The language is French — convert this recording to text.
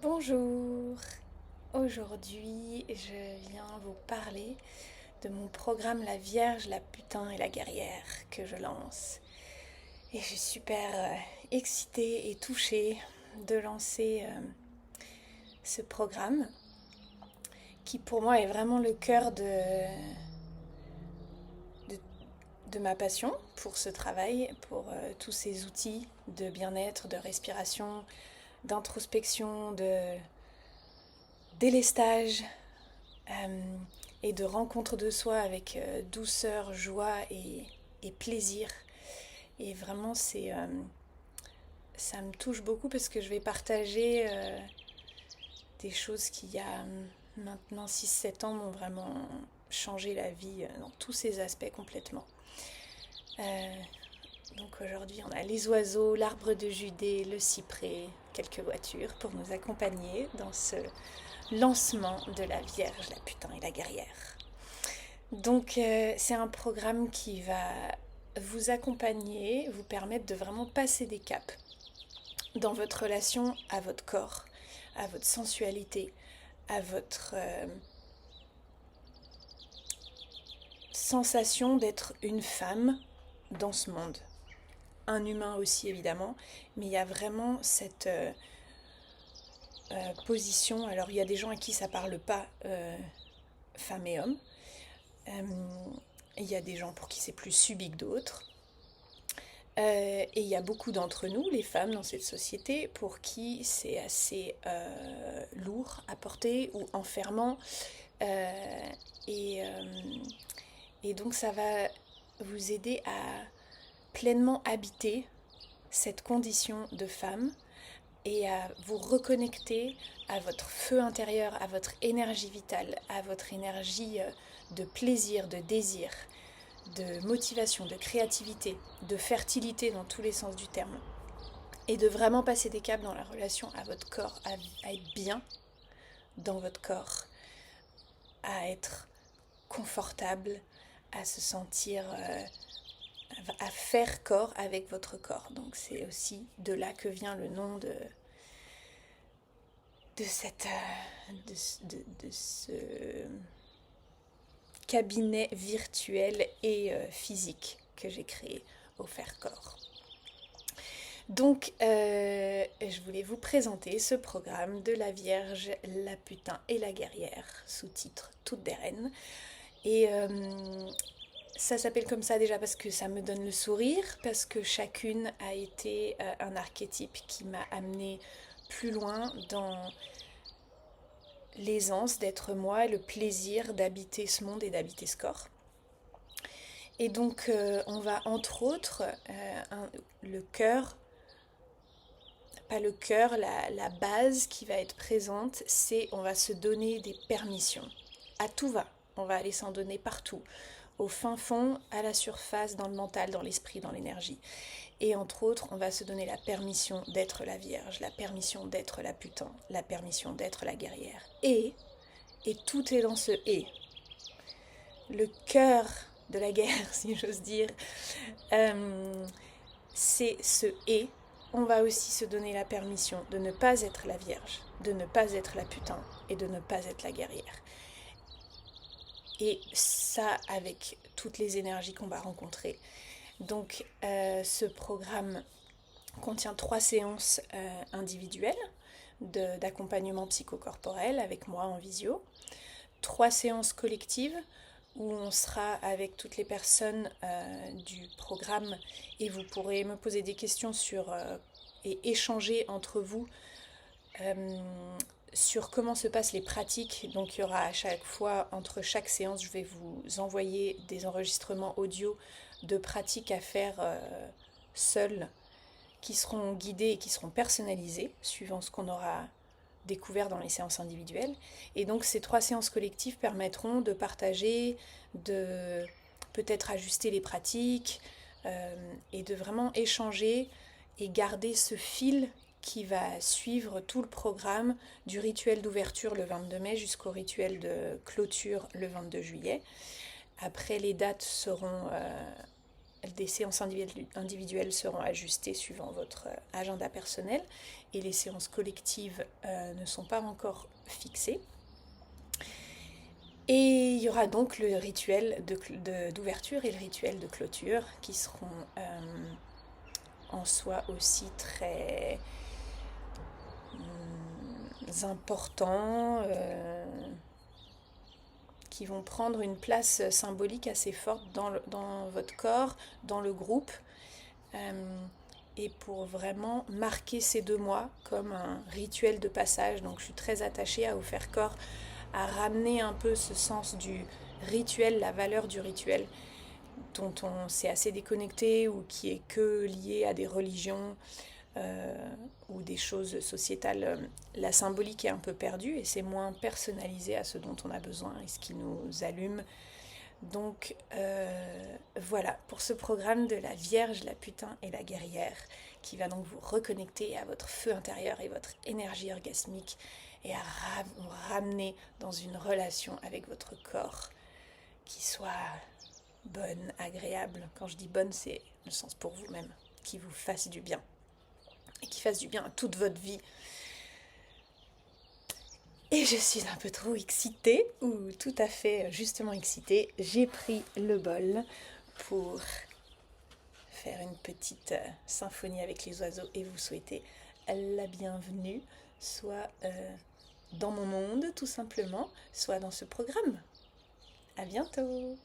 Bonjour, aujourd'hui je viens vous parler de mon programme La Vierge, la Putain et la Guerrière que je lance. Et je suis super excitée et touchée de lancer ce programme qui pour moi est vraiment le cœur de, de ma passion pour ce travail, pour tous ces outils de bien-être, de respiration, d'introspection, de délestage, euh, et de rencontre de soi avec douceur, joie et plaisir. Et vraiment, ça me touche beaucoup parce que je vais partager des choses qui, il y a maintenant 6-7 ans, m'ont vraiment changé la vie dans tous ses aspects complètement. Euh, donc aujourd'hui, on a les oiseaux, l'arbre de Judée, le cyprès, quelques voitures pour nous accompagner dans ce lancement de la Vierge, la Putain et la Guerrière. Donc c'est un programme qui va vous accompagner, vous permettre de vraiment passer des caps dans votre relation à votre corps, à votre sensualité, à votre sensation d'être une femme dans ce monde. Un humain aussi évidemment, mais il y a vraiment cette position. Alors il y a des gens à qui ça parle pas, femme et homme. Il y a des gens pour qui c'est plus subi que d'autres. Et il y a beaucoup d'entre nous, les femmes dans cette société, pour qui c'est assez lourd à porter ou enfermant. Euh, et, euh, et donc ça va vous aider à pleinement habiter cette condition de femme et à vous reconnecter à votre feu intérieur, à votre énergie vitale, à votre énergie de plaisir, de désir, de motivation, de créativité, de fertilité dans tous les sens du terme. Et de vraiment passer des caps dans la relation à votre corps, à être bien dans votre corps, à être confortable, à se sentir, à faire corps avec votre corps. Donc c'est aussi de là que vient le nom de cette, de ce cabinet virtuel et physique que j'ai créé au Faire Corps. Donc, je voulais vous présenter ce programme de la Vierge, la Putain et la Guerrière, sous-titre Toutes des Reines. Et ça s'appelle comme ça déjà parce que ça me donne le sourire, parce que chacune a été un archétype qui m'a amené plus loin dans l'aisance d'être moi et le plaisir d'habiter ce monde et d'habiter ce corps. Et donc, on va entre autres, le cœur, pas le cœur, la base qui va être présente, c'est on va se donner des permissions. À tout va, on va aller s'en donner partout, au fin fond, à la surface, dans le mental, dans l'esprit, dans l'énergie. Et entre autres, on va se donner la permission d'être la Vierge, la permission d'être la Putain, la permission d'être la guerrière. Et tout est dans ce et. Le cœur de la guerre, si j'ose dire, c'est ce et. On va aussi se donner la permission de ne pas être la Vierge, de ne pas être la Putain et de ne pas être la guerrière. Et ça avec toutes les énergies qu'on va rencontrer. Donc ce programme contient 3 séances individuelles d'accompagnement psychocorporel avec moi en visio, 3 séances collectives où on sera avec toutes les personnes du programme et vous pourrez me poser des questions et échanger entre vous sur comment se passent les pratiques. Donc il y aura à chaque fois, entre chaque séance, je vais vous envoyer des enregistrements audio de pratiques à faire seul, qui seront guidés et qui seront personnalisés, suivant ce qu'on aura découvert dans les séances individuelles. Et donc ces 3 séances collectives permettront de partager, de peut-être ajuster les pratiques et de vraiment échanger et garder ce fil qui va suivre tout le programme du rituel d'ouverture le 22 mai jusqu'au rituel de clôture le 22 juillet. Après, les dates seront des séances individuelles seront ajustées suivant votre agenda personnel et les séances collectives ne sont pas encore fixées. Et il y aura donc le rituel d'ouverture et le rituel de clôture qui seront en soi aussi très importants, qui vont prendre une place symbolique assez forte dans votre corps, dans le groupe, et pour vraiment marquer ces 2 mois comme un rituel de passage. Donc je suis très attachée à vous faire corps, à ramener un peu ce sens du rituel, la valeur du rituel, dont on s'est assez déconnecté ou qui est que lié à des religions ou des choses sociétales. La symbolique est un peu perdue et c'est moins personnalisé à ce dont on a besoin et ce qui nous allume. Donc voilà pour ce programme de la Vierge, la Putain et la Guerrière qui va donc vous reconnecter à votre feu intérieur et votre énergie orgasmique et à vous ramener dans une relation avec votre corps qui soit bonne, agréable. Quand je dis bonne, c'est le sens pour vous-même, qui vous fasse du bien et qui fasse du bien à toute votre vie. Et je suis un peu trop excitée, ou tout à fait justement excitée. J'ai pris le bol pour faire une petite symphonie avec les oiseaux et vous souhaiter la bienvenue, soit dans mon monde tout simplement, soit dans ce programme. À bientôt!